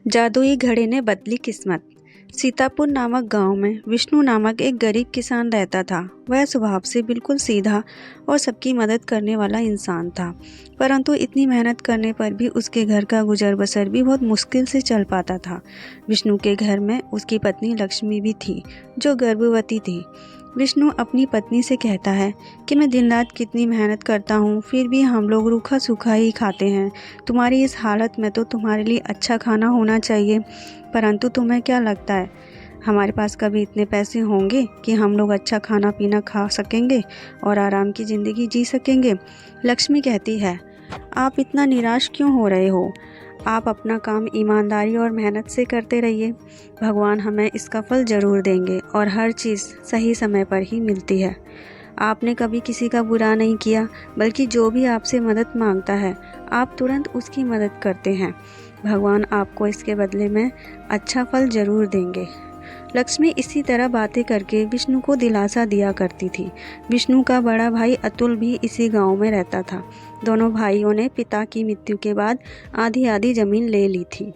जादुई घड़े ने बदली किस्मत। सीतापुर नामक गांव में विष्णु नामक एक गरीब किसान रहता था। वह स्वभाव से बिल्कुल सीधा और सबकी मदद करने वाला इंसान था, परंतु इतनी मेहनत करने पर भी उसके घर का गुजर बसर भी बहुत मुश्किल से चल पाता था। विष्णु के घर में उसकी पत्नी लक्ष्मी भी थी, जो गर्भवती थी। विष्णु अपनी पत्नी से कहता है कि मैं दिन रात कितनी मेहनत करता हूँ, फिर भी हम लोग रूखा सूखा ही खाते हैं। तुम्हारी इस हालत में तो तुम्हारे लिए अच्छा खाना होना चाहिए, परंतु तुम्हें क्या लगता है हमारे पास कभी इतने पैसे होंगे कि हम लोग अच्छा खाना पीना खा सकेंगे और आराम की ज़िंदगी जी सकेंगे? लक्ष्मी कहती है, आप इतना निराश क्यों हो रहे हो? आप अपना काम ईमानदारी और मेहनत से करते रहिए। भगवान हमें इसका फल ज़रूर देंगे और हर चीज़ सही समय पर ही मिलती है। आपने कभी किसी का बुरा नहीं किया, बल्कि जो भी आपसे मदद मांगता है आप तुरंत उसकी मदद करते हैं। भगवान आपको इसके बदले में अच्छा फल ज़रूर देंगे। लक्ष्मी इसी तरह बातें करके विष्णु को दिलासा दिया करती थी। विष्णु का बड़ा भाई अतुल भी इसी गांव में रहता था। दोनों भाइयों ने पिता की मृत्यु के बाद आधी आधी जमीन ले ली थी।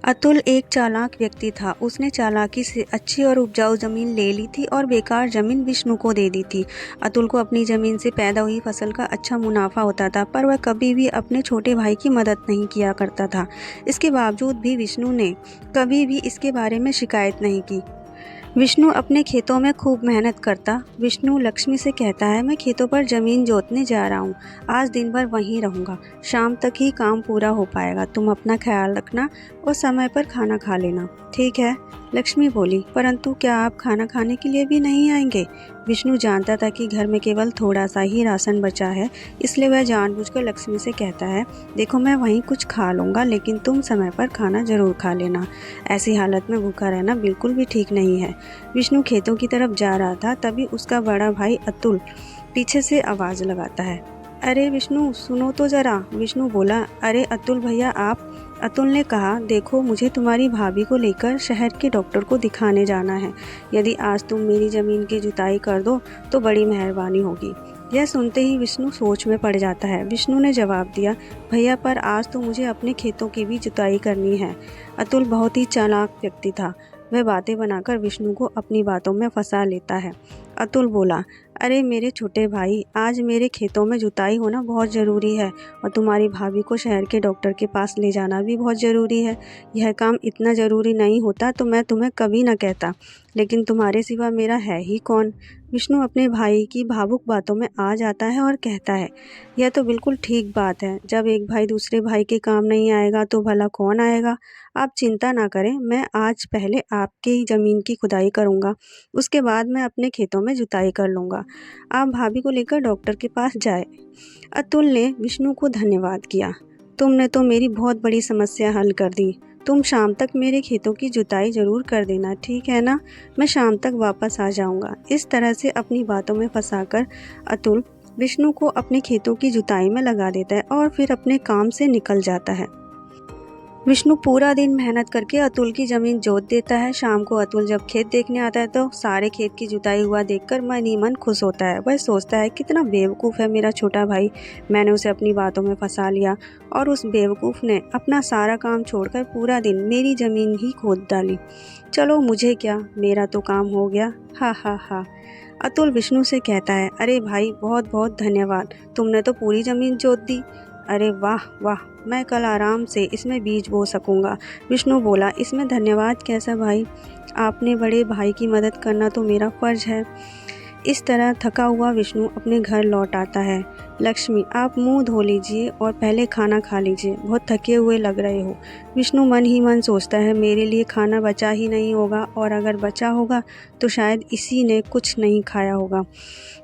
अतुल एक चालाक व्यक्ति था। उसने चालाकी से अच्छी और उपजाऊ जमीन ले ली थी और बेकार जमीन विष्णु को दे दी थी। अतुल को अपनी जमीन से पैदा हुई फसल का अच्छा मुनाफा होता था, पर वह कभी भी अपने छोटे भाई की मदद नहीं किया करता था। इसके बावजूद भी विष्णु ने कभी भी इसके बारे में शिकायत नहीं की। विष्णु अपने खेतों में खूब मेहनत करता। विष्णु लक्ष्मी से कहता है, मैं खेतों पर ज़मीन जोतने जा रहा हूँ, आज दिन भर वहीं रहूँगा, शाम तक ही काम पूरा हो पाएगा। तुम अपना ख्याल रखना और समय पर खाना खा लेना। ठीक है, लक्ष्मी बोली, परंतु क्या आप खाना खाने के लिए भी नहीं आएंगे? विष्णु जानता था कि घर में केवल थोड़ा सा ही राशन बचा है, इसलिए वह जानबूझकर लक्ष्मी से कहता है, देखो मैं वहीं कुछ खा लूँगा, लेकिन तुम समय पर खाना ज़रूर खा लेना। ऐसी हालत में भूखा रहना बिल्कुल भी ठीक नहीं है। विष्णु खेतों की तरफ जा रहा था, तभी उसका बड़ा भाई अतुल पीछे से आवाज़ लगाता है, अरे विष्णु सुनो तो ज़रा। विष्णु बोला, अरे अतुल भैया आप? अतुल ने कहा, देखो मुझे तुम्हारी भाभी को लेकर शहर के डॉक्टर को दिखाने जाना है। यदि आज तुम मेरी ज़मीन की जुताई कर दो तो बड़ी मेहरबानी होगी। यह सुनते ही विष्णु सोच में पड़ जाता है। विष्णु ने जवाब दिया, भैया पर आज तो मुझे अपने खेतों की भी जुताई करनी है। अतुल बहुत ही चालाक व्यक्ति था। वह बातें बनाकर विष्णु को अपनी बातों में फंसा लेता है। अतुल बोला, अरे मेरे छोटे भाई, आज मेरे खेतों में जुताई होना बहुत ज़रूरी है और तुम्हारी भाभी को शहर के डॉक्टर के पास ले जाना भी बहुत ज़रूरी है। यह काम इतना ज़रूरी नहीं होता तो मैं तुम्हें कभी ना कहता, लेकिन तुम्हारे सिवा मेरा है ही कौन? विष्णु अपने भाई की भावुक बातों में आ जाता है और कहता है, यह तो बिल्कुल ठीक बात है। जब एक भाई दूसरे भाई के काम नहीं आएगा तो भला कौन आएगा? आप चिंता ना करें, मैं आज पहले आपकी ज़मीन की खुदाई करूँगा, उसके बाद मैं अपने खेतों में जुताई कर लूँगा। आप भाभी को लेकर डॉक्टर के पास जाए। अतुल ने विष्णु को धन्यवाद किया। तुमने तो मेरी बहुत बड़ी समस्या हल कर दी। तुम शाम तक मेरे खेतों की जुताई ज़रूर कर देना, ठीक है ना? मैं शाम तक वापस आ जाऊँगा। इस तरह से अपनी बातों में फंसाकर अतुल विष्णु को अपने खेतों की जुताई में लगा देता है और फिर अपने काम से निकल जाता है। विष्णु पूरा दिन मेहनत करके अतुल की ज़मीन जोत देता है। शाम को अतुल जब खेत देखने आता है तो सारे खेत की जुताई हुआ देखकर मन ही मन खुश होता है। वह सोचता है, कितना बेवकूफ़ है मेरा छोटा भाई, मैंने उसे अपनी बातों में फंसा लिया और उस बेवकूफ़ ने अपना सारा काम छोड़कर पूरा दिन मेरी ज़मीन ही खोद डाली। चलो मुझे क्या, मेरा तो काम हो गया। हा हा हा। अतुल विष्णु से कहता है, अरे भाई बहुत बहुत धन्यवाद, तुमने तो पूरी ज़मीन जोत दी। अरे वाह वाह, मैं कल आराम से इसमें बीज बो सकूंगा। विष्णु बोला, इसमें धन्यवाद कैसा भाई, आपने बड़े भाई की मदद करना तो मेरा फ़र्ज है। इस तरह थका हुआ विष्णु अपने घर लौट आता है। लक्ष्मी, आप मुंह धो लीजिए और पहले खाना खा लीजिए, बहुत थके हुए लग रहे हो। विष्णु मन ही मन सोचता है, मेरे लिए खाना बचा ही नहीं होगा, और अगर बचा होगा तो शायद इसी ने कुछ नहीं खाया होगा।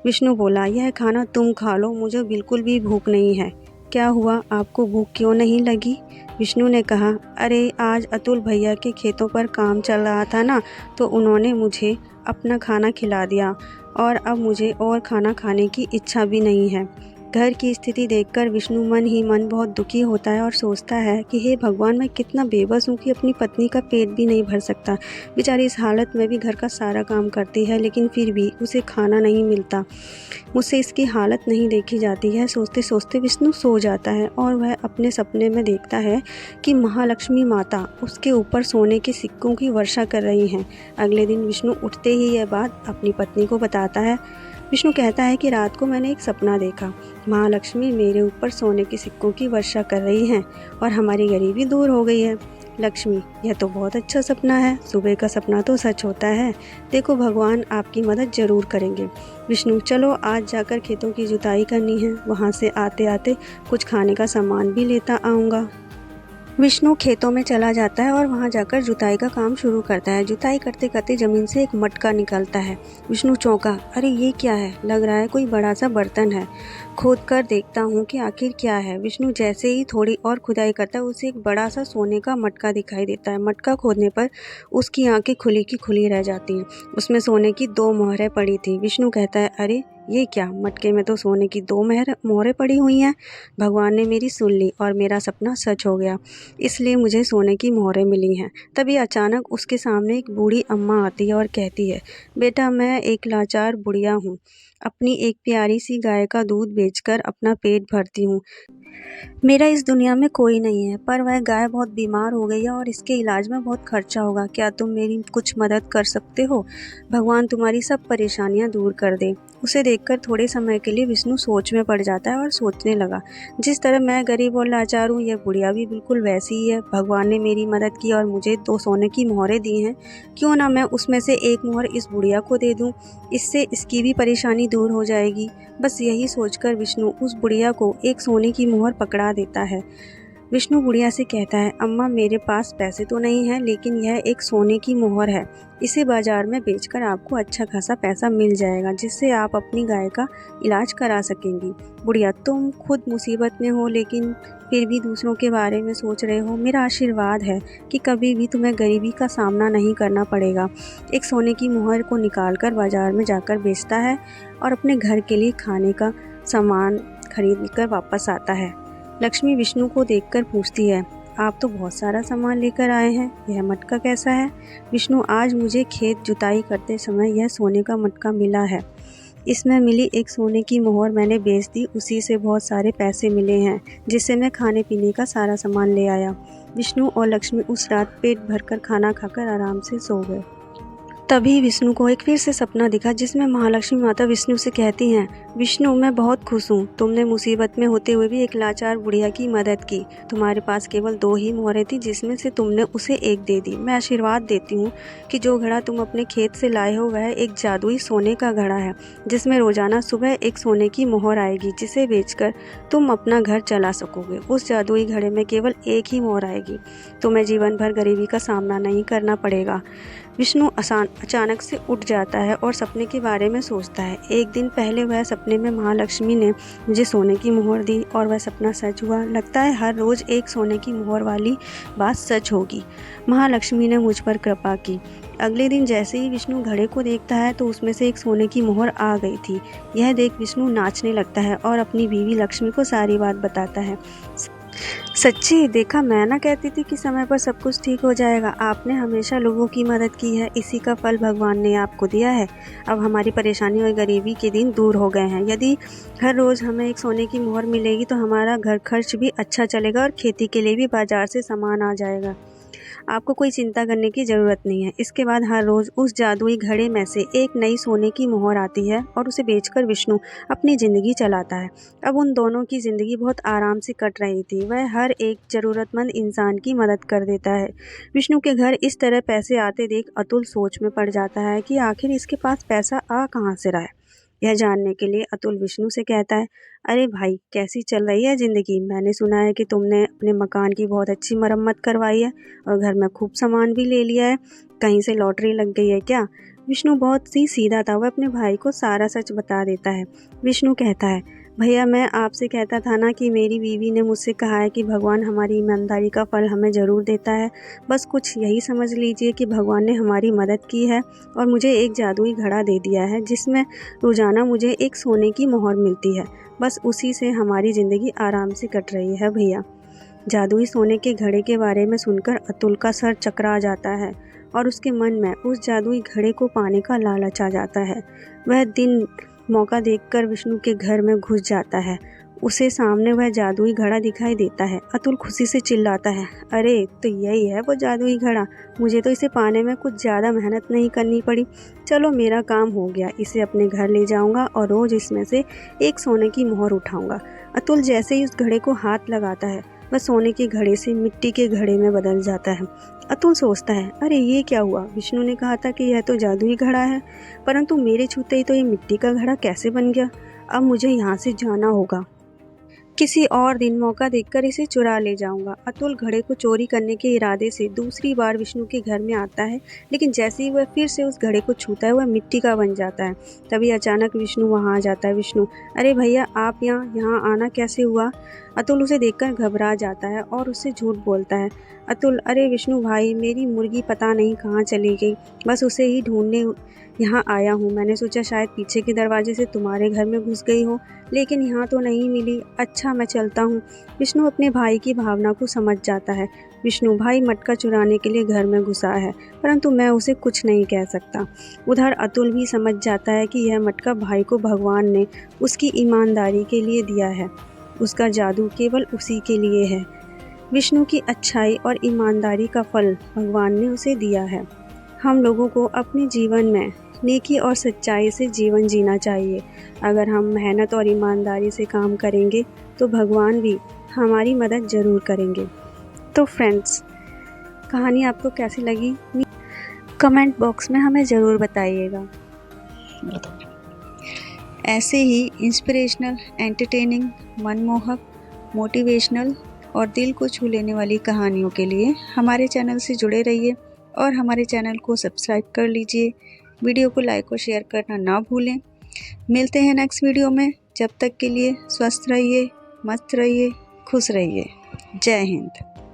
विष्णु बोला, यह खाना तुम खा लो, मुझे बिल्कुल भी भूख नहीं है। क्या हुआ, आपको भूख क्यों नहीं लगी? विष्णु ने कहा, अरे आज अतुल भैया के खेतों पर काम चल रहा था ना, तो उन्होंने मुझे अपना खाना खिला दिया और अब मुझे और खाना खाने की इच्छा भी नहीं है। घर की स्थिति देखकर विष्णु मन ही मन बहुत दुखी होता है और सोचता है कि हे भगवान, मैं कितना बेबस हूँ कि अपनी पत्नी का पेट भी नहीं भर सकता। बेचारी इस हालत में भी घर का सारा काम करती है, लेकिन फिर भी उसे खाना नहीं मिलता। मुझसे इसकी हालत नहीं देखी जाती है। सोचते सोचते विष्णु सो जाता है और वह अपने सपने में देखता है कि महालक्ष्मी माता उसके ऊपर सोने के सिक्कों की वर्षा कर रही हैं। अगले दिन विष्णु उठते ही यह बात अपनी पत्नी को बताता है। विष्णु कहता है कि रात को मैंने एक सपना देखा। महालक्ष्मी मेरे ऊपर सोने के सिक्कों की वर्षा कर रही हैं और हमारी गरीबी दूर हो गई है। लक्ष्मी, यह तो बहुत अच्छा सपना है। सुबह का सपना तो सच होता है। देखो, भगवान आपकी मदद जरूर करेंगे। विष्णु, चलो आज जाकर खेतों की जुताई करनी है। वहाँ से आते आते कुछ खाने का सामान भी लेता आऊँगा। विष्णु खेतों में चला जाता है और वहां जाकर जुताई का काम शुरू करता है। जुताई करते करते जमीन से एक मटका निकलता है। विष्णु चौंका, अरे ये क्या है? लग रहा है कोई बड़ा सा बर्तन है। खोद कर देखता हूँ कि आखिर क्या है। विष्णु जैसे ही थोड़ी और खुदाई करता है, उसे एक बड़ा सा सोने का मटका दिखाई देता है। मटका खोदने पर उसकी आंखें खुली की खुली रह जाती हैं। उसमें सोने की 2 मोहरें पड़ी थी। विष्णु कहता है, अरे ये क्या? मटके में तो सोने की 2 मोहरें पड़ी हुई हैं। भगवान ने मेरी सुन ली और मेरा सपना सच हो गया, इसलिए मुझे सोने की मोहरें मिली हैं। तभी अचानक उसके सामने एक बूढ़ी अम्मा आती है और कहती है, बेटा, मैं एक लाचार बुढ़िया हूँ। अपनी एक प्यारी सी गाय का दूध बेचकर अपना पेट भरती हूँ। मेरा इस दुनिया में कोई नहीं है, पर वह गाय बहुत बीमार हो गई है और इसके इलाज में बहुत खर्चा होगा। क्या तुम मेरी कुछ मदद कर सकते हो? भगवान तुम्हारी सब परेशानियां दूर कर दे। उसे देखकर थोड़े समय के लिए विष्णु सोच में पड़ जाता है और सोचने लगा, जिस तरह मैं गरीब और लाचार हूँ, यह बुढ़िया भी बिल्कुल वैसी ही है। भगवान ने मेरी मदद की और मुझे 2 सोने की मोहरें दी हैं। क्यों ना मैं उसमें से एक मोहर इस बुढ़िया को दे दूँ। इससे इसकी भी परेशानी दूर हो जाएगी। बस यही सोचकर विष्णु उस बुढ़िया को एक सोने की मोहर पकड़ा देता है। विष्णु बुढ़िया से कहता है, अम्मा, मेरे पास पैसे तो नहीं है, लेकिन यह एक सोने की मोहर है। इसे बाजार में बेचकर आपको अच्छा खासा पैसा मिल जाएगा, जिससे आप अपनी गाय का इलाज करा सकेंगी। बुढ़िया, तुम खुद मुसीबत में हो, लेकिन फिर भी दूसरों के बारे में सोच रहे हो। मेरा आशीर्वाद है कि कभी भी तुम्हें गरीबी का सामना नहीं करना पड़ेगा। एक सोने की मोहर को निकालकर बाजार में जाकर बेचता है और अपने घर के लिए खाने का सामान खरीद कर वापस आता है। लक्ष्मी विष्णु को देखकर पूछती है, आप तो बहुत सारा सामान लेकर आए हैं, यह मटका कैसा है? विष्णु, आज मुझे खेत जुताई करते समय यह सोने का मटका मिला है। इसमें मिली एक सोने की मोहर मैंने बेच दी, उसी से बहुत सारे पैसे मिले हैं, जिससे मैं खाने पीने का सारा सामान ले आया। विष्णु और लक्ष्मी उस रात पेट भरकर खाना खाकर आराम से सो गए। तभी विष्णु को एक फिर से सपना दिखा, जिसमें महालक्ष्मी माता विष्णु से कहती हैं, विष्णु, मैं बहुत खुश हूँ। तुमने मुसीबत में होते हुए भी एक लाचार बुढ़िया की मदद की। तुम्हारे पास केवल 2 ही मोहरें थी, जिसमें से तुमने उसे एक दे दी। मैं आशीर्वाद देती हूँ कि जो घड़ा तुम अपने खेत से लाए हो, वह एक जादुई सोने का घड़ा है, जिसमें रोजाना सुबह एक सोने की मोहर आएगी, जिसे बेचकर तुम अपना घर चला सकोगे। उस जादुई घड़े में केवल एक ही मोहर आएगी। तुम्हें जीवन भर गरीबी का सामना नहीं करना पड़ेगा। विष्णु अचानक से उठ जाता है और सपने के बारे में सोचता है। एक दिन पहले वह सपने में महालक्ष्मी ने मुझे सोने की मोहर दी और वह सपना सच हुआ। लगता है हर रोज एक सोने की मोहर वाली बात सच होगी। महालक्ष्मी ने मुझ पर कृपा की। अगले दिन जैसे ही विष्णु घड़े को देखता है तो उसमें से एक सोने की मोहर आ गई थी। यह देख विष्णु नाचने लगता है और अपनी बीवी लक्ष्मी को सारी बात बताता है। सच्ची, देखा, मैं ना कहती थी कि समय पर सब कुछ ठीक हो जाएगा। आपने हमेशा लोगों की मदद की है, इसी का फल भगवान ने आपको दिया है। अब हमारी परेशानी और गरीबी के दिन दूर हो गए हैं। यदि हर रोज़ हमें एक सोने की मोहर मिलेगी तो हमारा घर खर्च भी अच्छा चलेगा और खेती के लिए भी बाजार से सामान आ जाएगा। आपको कोई चिंता करने की ज़रूरत नहीं है। इसके बाद हर रोज़ उस जादुई घड़े में से एक नई सोने की मोहर आती है और उसे बेचकर विष्णु अपनी ज़िंदगी चलाता है। अब उन दोनों की ज़िंदगी बहुत आराम से कट रही थी। वह हर एक ज़रूरतमंद इंसान की मदद कर देता है। विष्णु के घर इस तरह पैसे आते देख अतुल सोच में पड़ जाता है कि आखिर इसके पास पैसा आ कहाँ से रहा है। यह जानने के लिए अतुल विष्णु से कहता है, अरे भाई, कैसी चल रही है ज़िंदगी? मैंने सुना है कि तुमने अपने मकान की बहुत अच्छी मरम्मत करवाई है और घर में खूब सामान भी ले लिया है। कहीं से लॉटरी लग गई है क्या? विष्णु बहुत ही सीधा था, वह अपने भाई को सारा सच बता देता है। विष्णु कहता है, भैया मैं आपसे कहता था ना कि मेरी बीवी ने मुझसे कहा है कि भगवान हमारी ईमानदारी का फल हमें ज़रूर देता है। बस कुछ यही समझ लीजिए कि भगवान ने हमारी मदद की है और मुझे एक जादुई घड़ा दे दिया है जिसमें रोज़ाना मुझे एक सोने की मोहर मिलती है। बस उसी से हमारी ज़िंदगी आराम से कट रही है भैया। जादुई सोने के घड़े के बारे में सुनकर अतुल का सर चकरा जाता है और उसके मन में उस जादुई घड़े को पाने का लालच आ जाता है। वह दिन मौका देखकर विष्णु के घर में घुस जाता है। उसे सामने वह जादुई घड़ा दिखाई देता है। अतुल खुशी से चिल्लाता है, अरे तो यही है वो जादुई घड़ा, मुझे तो इसे पाने में कुछ ज़्यादा मेहनत नहीं करनी पड़ी। चलो मेरा काम हो गया, इसे अपने घर ले जाऊंगा और रोज़ इसमें से एक सोने की मोहर उठाऊंगा। अतुल जैसे ही उस घड़े को हाथ लगाता है वह सोने के घड़े से मिट्टी के घड़े में बदल जाता है। अतुल सोचता है, अरे ये क्या हुआ, विष्णु ने कहा था कि यह तो जादुई घड़ा है, परंतु मेरे छूते ही तो ये मिट्टी का घड़ा कैसे बन गया। अब मुझे यहाँ से जाना होगा, किसी और दिन मौका देखकर इसे चुरा ले जाऊंगा। अतुल घड़े को चोरी करने के इरादे से दूसरी बार विष्णु के घर में आता है, लेकिन जैसे ही वह फिर से उस घड़े को छूता है वह मिट्टी का बन जाता है। तभी अचानक विष्णु वहां आ जाता है। विष्णु, अरे भैया आप यहाँ आना कैसे हुआ। अतुल उसे देखकर घबरा जाता है और उससे झूठ बोलता है। अतुल, अरे विष्णु भाई, मेरी मुर्गी पता नहीं कहाँ चली गई, बस उसे ही ढूंढने यहाँ आया हूँ। मैंने सोचा शायद पीछे के दरवाजे से तुम्हारे घर में घुस गई हो, लेकिन यहाँ तो नहीं मिली। अच्छा मैं चलता हूँ। विष्णु अपने भाई की भावना को समझ जाता है। विष्णु भाई मटका चुराने के लिए घर में घुसा है, परंतु मैं उसे कुछ नहीं कह सकता। उधर अतुल भी समझ जाता है कि यह मटका भाई को भगवान ने उसकी ईमानदारी के लिए दिया है। उसका जादू केवल उसी के लिए है। विष्णु की अच्छाई और ईमानदारी का फल भगवान ने उसे दिया है। हम लोगों को अपने जीवन में नेकी और सच्चाई से जीवन जीना चाहिए। अगर हम मेहनत और ईमानदारी से काम करेंगे तो भगवान भी हमारी मदद ज़रूर करेंगे। तो फ्रेंड्स, कहानी आपको कैसी लगी कमेंट बॉक्स में हमें ज़रूर बताइएगा। ऐसे ही इंस्पिरेशनल, एंटरटेनिंग, मनमोहक, मोटिवेशनल और दिल को छू लेने वाली कहानियों के लिए हमारे चैनल से जुड़े रहिए और हमारे चैनल को सब्सक्राइब कर लीजिए। वीडियो को लाइक और शेयर करना ना भूलें। मिलते हैं नेक्स्ट वीडियो में। जब तक के लिए स्वस्थ रहिए, मस्त रहिए, खुश रहिए। जय हिंद।